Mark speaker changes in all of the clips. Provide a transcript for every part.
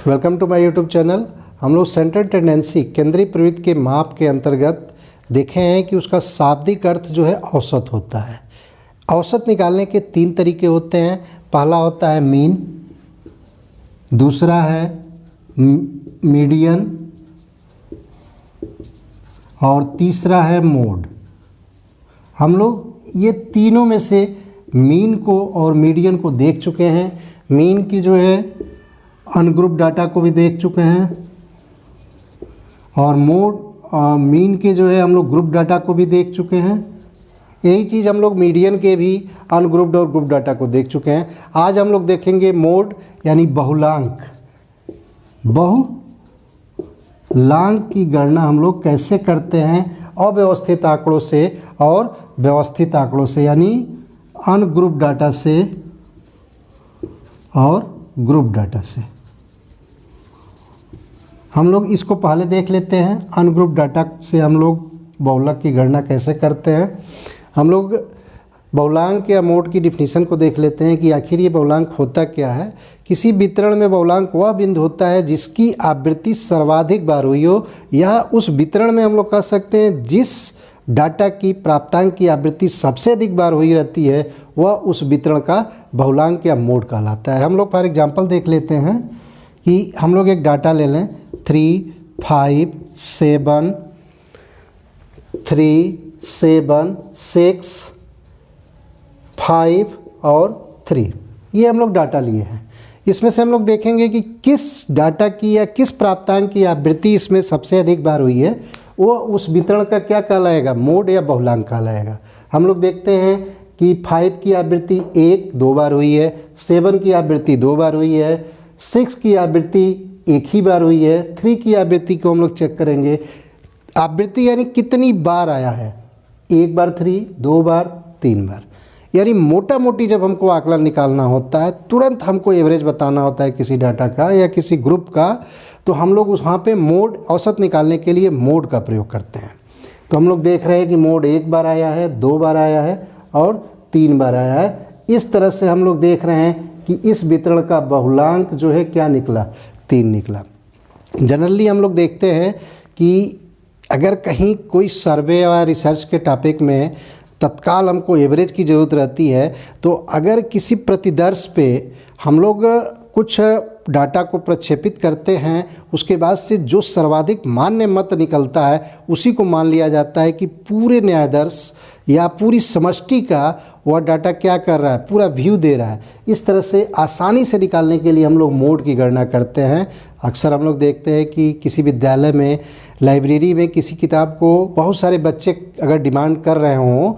Speaker 1: Welcome to my YouTube channel. हम लोग central tendency केंद्रीय प्रवृत्ति के माप के अंतर्गत देखे हैं कि उसका शाब्दिक अर्थ जो है औसत होता है। औसत निकालने के तीन तरीके होते हैं। पहला होता है मीन, दूसरा है मीडियन और तीसरा है मोड। हम लोग ये तीनों में से मीन को और मीडियन को देख चुके हैं। मीन की जो है अनग्रुप डाटा को भी देख चुके हैं और मोड मीन के जो है हम लोग ग्रुप डाटा को भी देख चुके हैं। यही चीज़ हम लोग मीडियन के भी अनग्रुप्ड और ग्रुप डाटा को देख चुके हैं। आज हम लोग देखेंगे मोड यानी बहुलांक। बहुलांक की गणना हम लोग कैसे करते हैं अव्यवस्थित आंकड़ों से और व्यवस्थित आंकड़ों से, यानी अनग्रुप डाटा से और ग्रुप डाटा से। हम लोग इसको पहले देख लेते हैं। अनग्रुप डाटा से हम लोग बहुलक की गणना कैसे करते हैं। हम लोग बहुलांक या मोड की डिफिनीशन को देख लेते हैं कि आखिर ये बहुलांक होता क्या है। किसी वितरण में बहुलांक वह बिंदु होता है जिसकी आवृत्ति सर्वाधिक बार हुई हो, या उस वितरण में हम लोग कह सकते हैं जिस डाटा की प्राप्तांक की आवृत्ति सबसे अधिक बार हुई रहती है वह उस वितरण का बहुलांक या मोड कहलाता है। हम लोग फॉर एग्जांपल देख लेते हैं कि हम लोग एक डाटा ले लें 3, 5, 7, 3, 7, 6, 5 और 3, ये हम लोग डाटा लिए हैं। इसमें से हम लोग देखेंगे कि किस डाटा की या किस प्राप्तांक की आवृत्ति इसमें सबसे अधिक बार हुई है, वो उस वितरण का क्या कहलाएगा, मोड या बहुलांक कहलाएगा। हम लोग देखते हैं कि 5 की आवृत्ति 2 बार हुई है, 7 की आवृत्ति 2 बार हुई है, 6 की आवृत्ति 1 ही बार हुई है, 3 की आवृत्ति को हम लोग चेक करेंगे। आवृत्ति यानी कितनी बार आया है, 1 बार 3, 2 बार, 3 बार। यानी मोटा मोटी जब हमको आकलन निकालना होता है, तुरंत हमको एवरेज बताना होता है किसी डाटा का या किसी ग्रुप का, तो हम लोग उस वहाँ पे मोड औसत निकालने के लिए मोड का प्रयोग करते हैं। तो हम लोग देख रहे हैं कि मोड 1 बार आया है, 2 बार आया है और 3 बार आया है। इस तरह से हम लोग देख रहे हैं कि इस वितरण का बहुलांक जो है क्या निकला, 3 निकला। जनरली हम लोग देखते हैं कि अगर कहीं कोई सर्वे या रिसर्च के टॉपिक में तत्काल हमको एवरेज की ज़रूरत रहती है, तो अगर किसी प्रतिदर्श पे हम लोग कुछ डाटा को प्रक्षेपित करते हैं, उसके बाद से जो सर्वाधिक मान्य मत निकलता है उसी को मान लिया जाता है कि पूरे न्यायादर्श या पूरी समष्टि का वह डाटा क्या कर रहा है, पूरा व्यू दे रहा है। इस तरह से आसानी से निकालने के लिए हम लोग मोड की गणना करते हैं। अक्सर हम लोग देखते हैं कि किसी विद्यालय में, लाइब्रेरी में किसी किताब को बहुत सारे बच्चे अगर डिमांड कर रहे हों,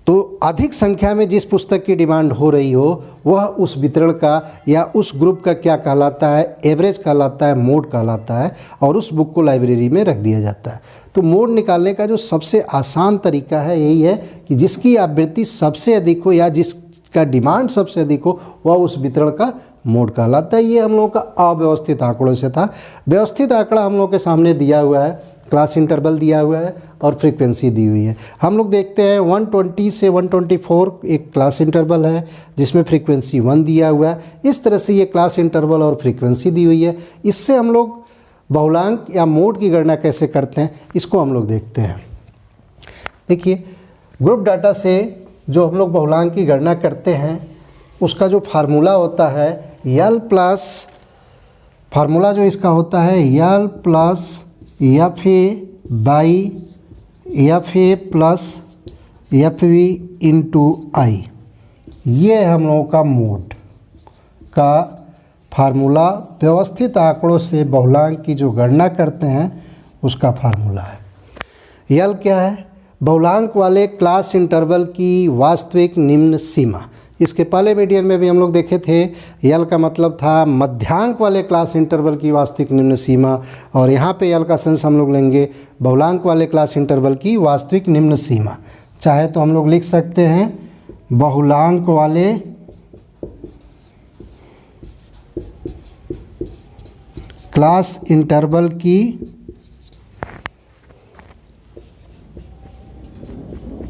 Speaker 1: तो अधिक संख्या में जिस पुस्तक की डिमांड हो रही हो वह उस वितरण का या उस ग्रुप का क्या कहलाता है, एवरेज कहलाता है, मोड कहलाता है, और उस बुक को लाइब्रेरी में रख दिया जाता है। तो मोड निकालने का जो सबसे आसान तरीका है यही है कि जिसकी आवृत्ति सबसे अधिक हो या जिसका डिमांड सबसे अधिक हो वह उस वितरण का मोड कहलाता है। ये हम लोगों का अव्यवस्थित आंकड़ों से था। व्यवस्थित आंकड़ा हम लोग के सामने दिया हुआ है, क्लास इंटरवल दिया हुआ है और फ्रीक्वेंसी दी हुई है। हम लोग देखते हैं 120 से 124 एक क्लास इंटरवल है जिसमें फ्रीक्वेंसी 1 दिया हुआ है। इस तरह से ये क्लास इंटरवल और फ्रीक्वेंसी दी हुई है। इससे हम लोग बहुलांक या मोड की गणना कैसे करते हैं इसको हम लोग देखते हैं। देखिए, ग्रुप डाटा से जो हम लोग बहुलांक की गणना करते हैं उसका जो फार्मूला होता है यल प्लस, फार्मूला जो इसका होता है L plus F A by F A plus F V into I. ये हम लोगों का मोड का फार्मूला व्यवस्थित आंकड़ों से बहुलांक की जो गणना करते हैं उसका फार्मूला है। यल क्या है, बहुलांक वाले क्लास इंटरवल की वास्तविक निम्न सीमा। इसके पहले मीडियन में भी हम लोग देखे थे, यल का मतलब था मध्यांक वाले क्लास इंटरवल की वास्तविक निम्न सीमा, और यहाँ पे यल का सेंस हम लोग लेंगे बहुलांक वाले क्लास इंटरवल की वास्तविक निम्न सीमा। चाहे तो हम लोग लिख सकते हैं बहुलांक वाले क्लास इंटरवल की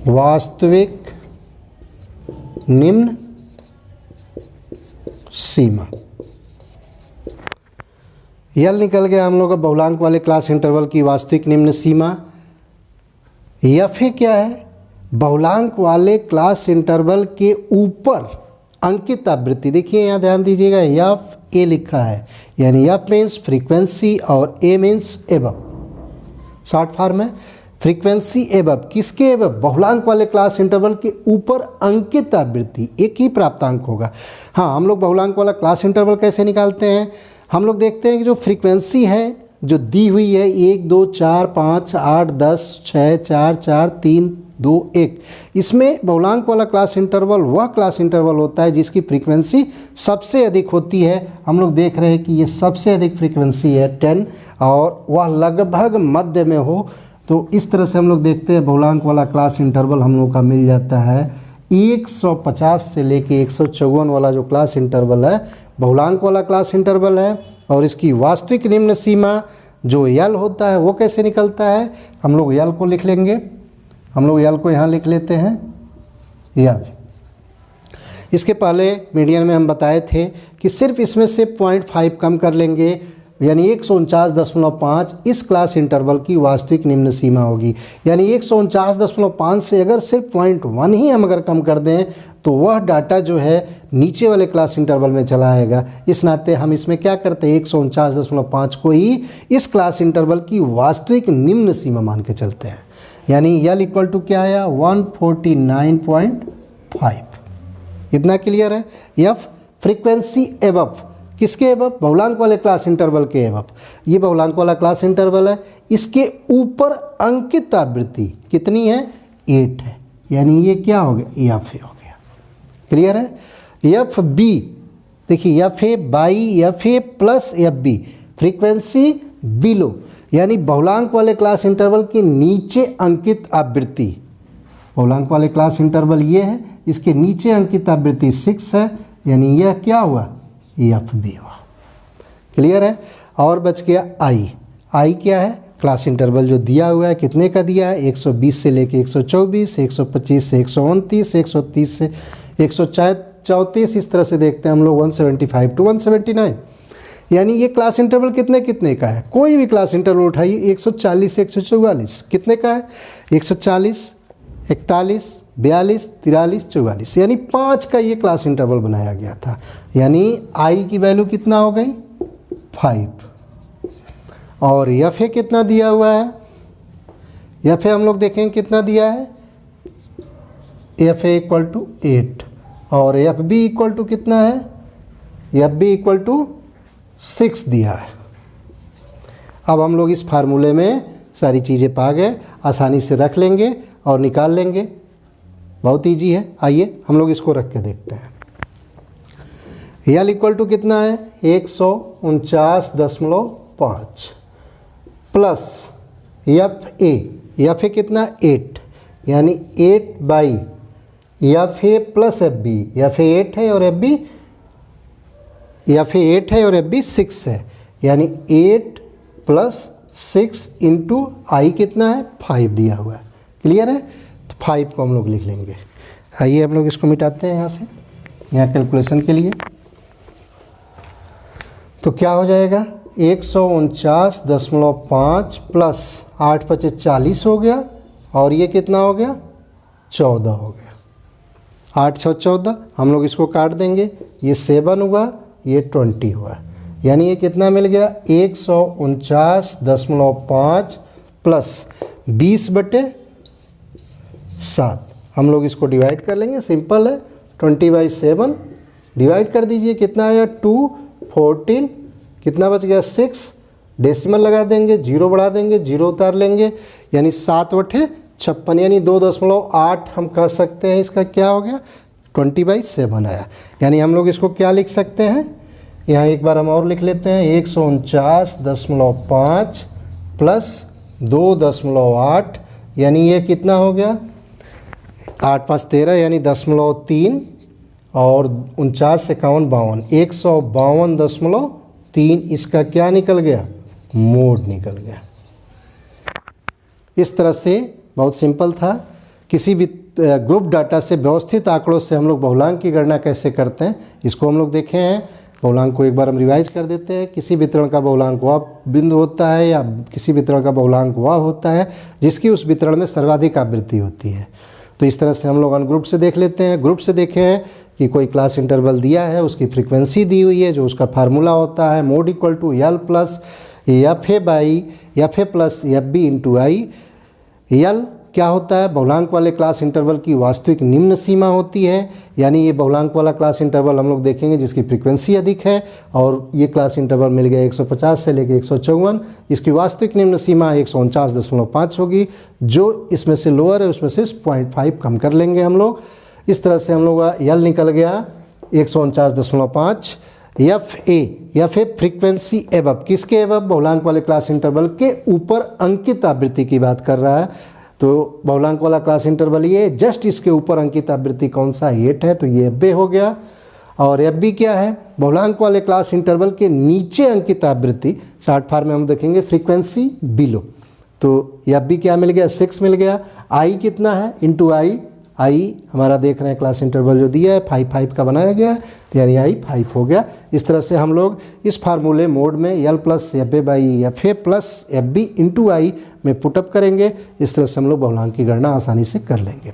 Speaker 1: वास्तविक निम्न सीमा। यल निकल गया हम लोग का बहुलांक वाले क्लास इंटरवल की वास्तविक निम्न सीमा। एफ ए क्या है? बहुलांक वाले क्लास इंटरवल के ऊपर अंकित आवृत्ति। देखिए यहाँ ध्यान दीजिएगा, एफ ए लिखा है, यानी एफ मीन्स फ्रीक्वेंसी और ए मीन्स एबव। शॉर्ट फॉर्म है फ्रीक्वेंसी एबव। किसके एबव? बहुलांक वाले क्लास इंटरवल के ऊपर अंकित आवृत्ति, एक ही प्राप्तांक होगा। हाँ, हम लोग बहुलांक वाला क्लास इंटरवल कैसे निकालते हैं? हम लोग देखते हैं कि जो फ्रीक्वेंसी है जो दी हुई है 1 2 4 5 8 10 6 4 4 3 2 1, इसमें बहुलांक वाला क्लास इंटरवल वह क्लास इंटरवल होता है जिसकी फ्रीक्वेंसी सबसे अधिक होती है। हम लोग देख रहे हैं कि ये सबसे अधिक फ्रीक्वेंसी है 10 और वह लगभग मध्य में हो। तो इस तरह से हम लोग देखते हैं बहुलांक वाला क्लास इंटरवल हम लोग का मिल जाता है 150 से लेके 154 वाला जो क्लास इंटरवल है बहुलांक वाला क्लास इंटरवल है। और इसकी वास्तविक निम्न सीमा जो यल होता है वो कैसे निकलता है? हम लोग यल को लिख लेंगे, हम लोग यल को यहाँ लिख लेते हैं यल। इसके पहले मीडियन में हम बताए थे कि सिर्फ इसमें से 0.5 कम कर लेंगे, यानी 149.5 इस क्लास इंटरवल की वास्तविक निम्न सीमा होगी। यानी 149.5 से अगर सिर्फ 0.1 ही हम अगर कम कर दें तो वह डाटा जो है नीचे वाले क्लास इंटरवल में चला आएगा। इस नाते हम इसमें क्या करते हैं, 149.5 को ही इस क्लास इंटरवल की वास्तविक निम्न सीमा मान के चलते हैं। यानी यल इक्वल टू क्या आया? 149.5। इतना क्लियर है? F frequency above. किसके एबव? बहुलांक वाले क्लास इंटरवल के एबव। ये बहुलांक वाला क्लास इंटरवल है, इसके ऊपर अंकित आवृत्ति कितनी है? 8 है। यानी ये क्या हो गया? एफ ए हो गया। क्लियर है? एफ बी, देखिए f A by F A plus F b, frequency below, यानी बहुलांक वाले क्लास इंटरवल के नीचे अंकित आवृत्ति। बहुलांक वाले क्लास इंटरवल ये है, इसके नीचे अंकित आवृत्ति 6 है, यानी यह क्या हुआ? एफ बी हुआ। क्लियर है? और बच गया आई। आई क्या है? क्लास इंटरवल जो दिया हुआ है, कितने का दिया है? 120 से लेके 124, 125 से 129, 130 से 134, इस तरह से देखते हैं हम लोग 175 टू 179। यानी ये क्लास इंटरवल कितने कितने का है? कोई भी क्लास इंटरवल उठाइए, 140 से 144 कितने का है? 140, 41, 42, 43, 44, यानी 5 का ये क्लास इंटरवल बनाया गया था। यानी आई की वैल्यू कितना हो गई? 5। और एफ ए कितना दिया हुआ है? एफ ए हम लोग देखेंगे कितना दिया है? एफ ए इक्वल टू 8 और एफ बी इक्वल टू कितना है? एफ बी इक्वल टू 6 दिया है। अब हम लोग इस फार्मूले में सारी चीज़ें पा गए, आसानी से रख लेंगे और निकाल लेंगे। बहुत ईजी है। आइए हम लोग इसको रख के देखते हैं। यल इक्वल टू कितना है? 149.5 प्लस एफ ए कितना? 8, यानी 8 by F A plus F b. F a 8 है और एफ बी 6 है, यानी 8 प्लस 6 इंटू आई कितना है? 5 दिया हुआ है। क्लियर है? तो 5 को हम लोग लिख लेंगे। आइए हम लोग इसको मिटाते हैं यहाँ से, यहाँ कैलकुलेशन के लिए। तो क्या हो जाएगा? 149.5 प्लस 8 × 5 = 40 हो गया, और ये कितना हो गया? 14 हो गया। 8 × 6 = 14। हम लोग इसको काट देंगे, ये 7 हुआ, ये 20 हुआ। यानी ये कितना मिल गया? 149.5 प्लस 20/7। हम लोग इसको डिवाइड कर लेंगे, सिंपल है। 20/7 डिवाइड कर दीजिए, कितना आया? 2, 14, कितना बच गया? 6। डेसिमल लगा देंगे, 0 बढ़ा देंगे, 0 उतार लेंगे, यानी 7/56, यानी 2.8 हम कह सकते हैं। इसका क्या हो गया? 20/7 आया। यानी हम लोग इसको क्या लिख सकते हैं? यहाँ एक बार हम और लिख लेते हैं, 149.5 प्लस 2.8, यानी ये कितना हो गया? 8 × 5 = 13, यानी 0.3, और 49 से 51 52, 152.3। इसका क्या निकल गया? मोड निकल गया। इस तरह से बहुत सिंपल था। किसी भी ग्रुप डाटा से व्यवस्थित आंकड़ों से हम लोग बहुलांक की गणना कैसे करते हैं, इसको हम लोग देखे हैं। बहुलांक को एक बार हम रिवाइज कर देते हैं। किसी वितरण का बहुलांक वह बिंदु होता है या किसी वितरण का बहुलांक वह होता है जिसकी उस वितरण में सर्वाधिक आवृत्ति होती है। तो इस तरह से हम लोग अनग्रुप से देख लेते हैं। ग्रुप से देखें हैं कि कोई क्लास इंटरवल दिया है, उसकी फ्रीक्वेंसी दी हुई है, जो उसका फार्मूला होता है mode equal to l plus F A by F A plus F B into i. L क्या होता है? बहुलांक वाले क्लास इंटरवल की वास्तविक निम्न सीमा होती है, यानी ये बहुलांक वाला क्लास इंटरवल हम लोग देखेंगे जिसकी फ्रीक्वेंसी अधिक है, और ये क्लास इंटरवल मिल गया 150 से लेकर 154, इसकी वास्तविक निम्न सीमा 149.5 होगी। जो इसमें से लोअर है उसमें से 0.5 कम कर लेंगे हम लोग। इस तरह से हम लोग का यल निकल गया 149.5। एफ ए फ्रीक्वेंसी एबव, किसके एबव? बहुलांक वाले क्लास इंटरवल के ऊपर अंकित आवृत्ति की बात कर रहा है। तो बहुलांक वाला क्लास इंटरवल ये, जस्ट इसके ऊपर अंकित आवृत्ति कौन सा? 8 है, तो ये एफ ए हो गया। और एफ बी क्या है? बहुलांक वाले क्लास इंटरवल के नीचे अंकित आवृत्ति, शॉर्ट फॉर्म में हम देखेंगे फ्रीक्वेंसी बिलो। तो एफ बी क्या मिल गया? 6 मिल गया। आई कितना है? इंटू आई हमारा देख रहे हैं क्लास इंटरवल जो दिया है 5 का बनाया गया है, यानी आई 5 हो गया। इस तरह से हम लोग इस फार्मूले मोड में L plus F A by F A plus F B into I में पुटअप करेंगे। इस तरह से हम लोग बहुलांक की गणना आसानी से कर लेंगे।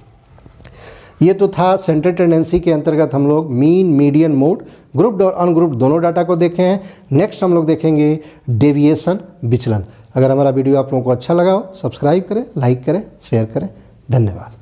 Speaker 1: ये तो था सेंटर टेंडेंसी के अंतर्गत हम लोग मीन, मीडियन, मोड, ग्रुप्ड और अनग्रुप्ड दोनों डाटा को देखे हैं। नेक्स्ट हम लोग देखेंगे डेविएशन, विचलन। अगर हमारा वीडियो आप लोगों को अच्छा लगा हो, सब्सक्राइब करें, लाइक करें, शेयर करें। धन्यवाद।